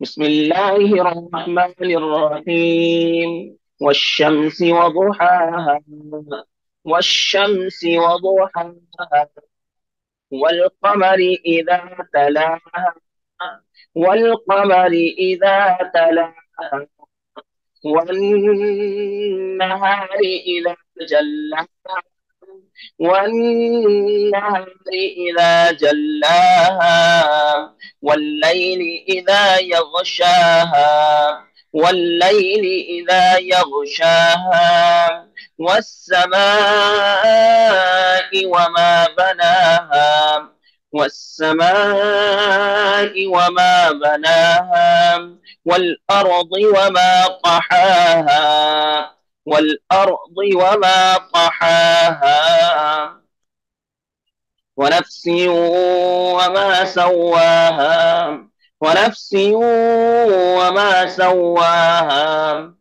بسم الله الرحمن الرحيم والشمس وضحاها والشمس وضحاها والقمر إذا تلاها والقمر إذا تلاها والنهار إذا جلاها والنهار إذا جلاها والليل إذا يغشاها والليل إذا يغشاها والسماء وما بناها والسماء وما بناها والأرض وما طحاها والأرض وما طحاها ونفس وما سواها ونفس وما سواها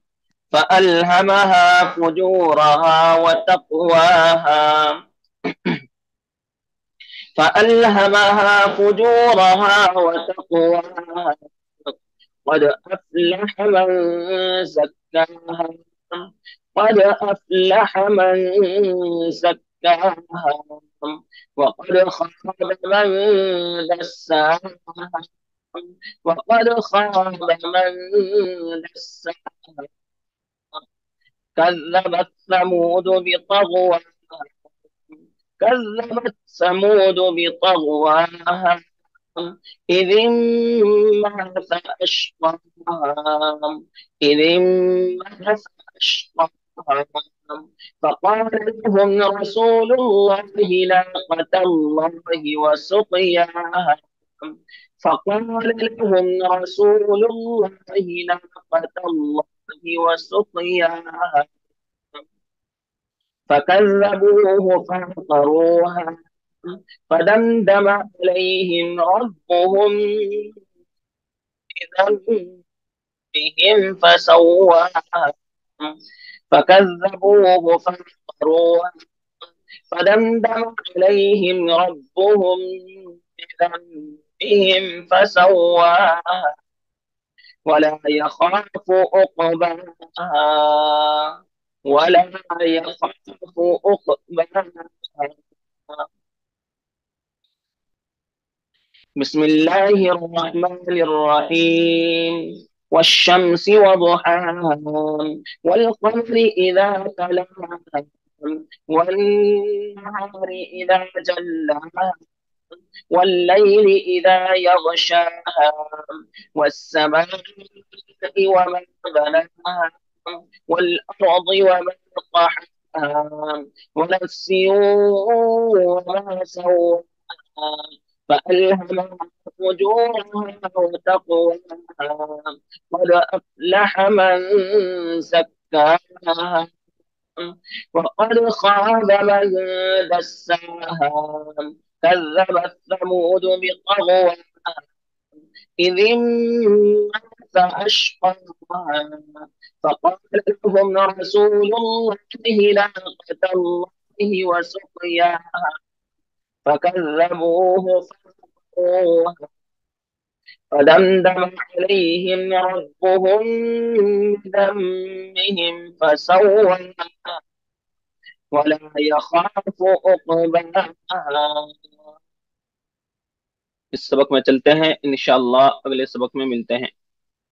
فألهمها فجورها وتقواها فألهمها فجورها وتقواها قد أفلح من زكاها قد أفلح من زكاها وقد خاب من دساها وقد خاب من دساها كذبت ثمود بطغواها كذبت ثمود بطغواها إذ انبعث أشقاها إذ انبعث أشقاها فقال لهم رسول الله ناقة الله وسقياها فقال لهم رسول الله ناقة الله وسقياها فكذبوه فعقروها فدمدم عليهم ربهم بذنبهم فسواها فكذبوه فعقروها فدمدم عليهم ربهم بذنبهم فسواها ولا يخاف عقباها ولا يخاف عقباها بسم الله الرحمن الرحيم والشمس وضحاها والقمر إذا تلاها والنهار إذا جلاها والليل إذا يغشاها والسماء وما بناها والأرض وما طحاها ونفس وما سواها فألهمها فجورها وتقواها قد أفلح من زكاها وقد خاب من دساها كذبت ثمود بطغواها إذ انبعث أشقاها فقال لهم رسول الله ناقة الله وسقياها فكذبوه فعقروها فدمدم عليهم ربهم بذنبهم فسواها ولا يخاف عقباها इस सबक में चलते हैं इंशाअल्लाह अगले सबक में मिलते हैं।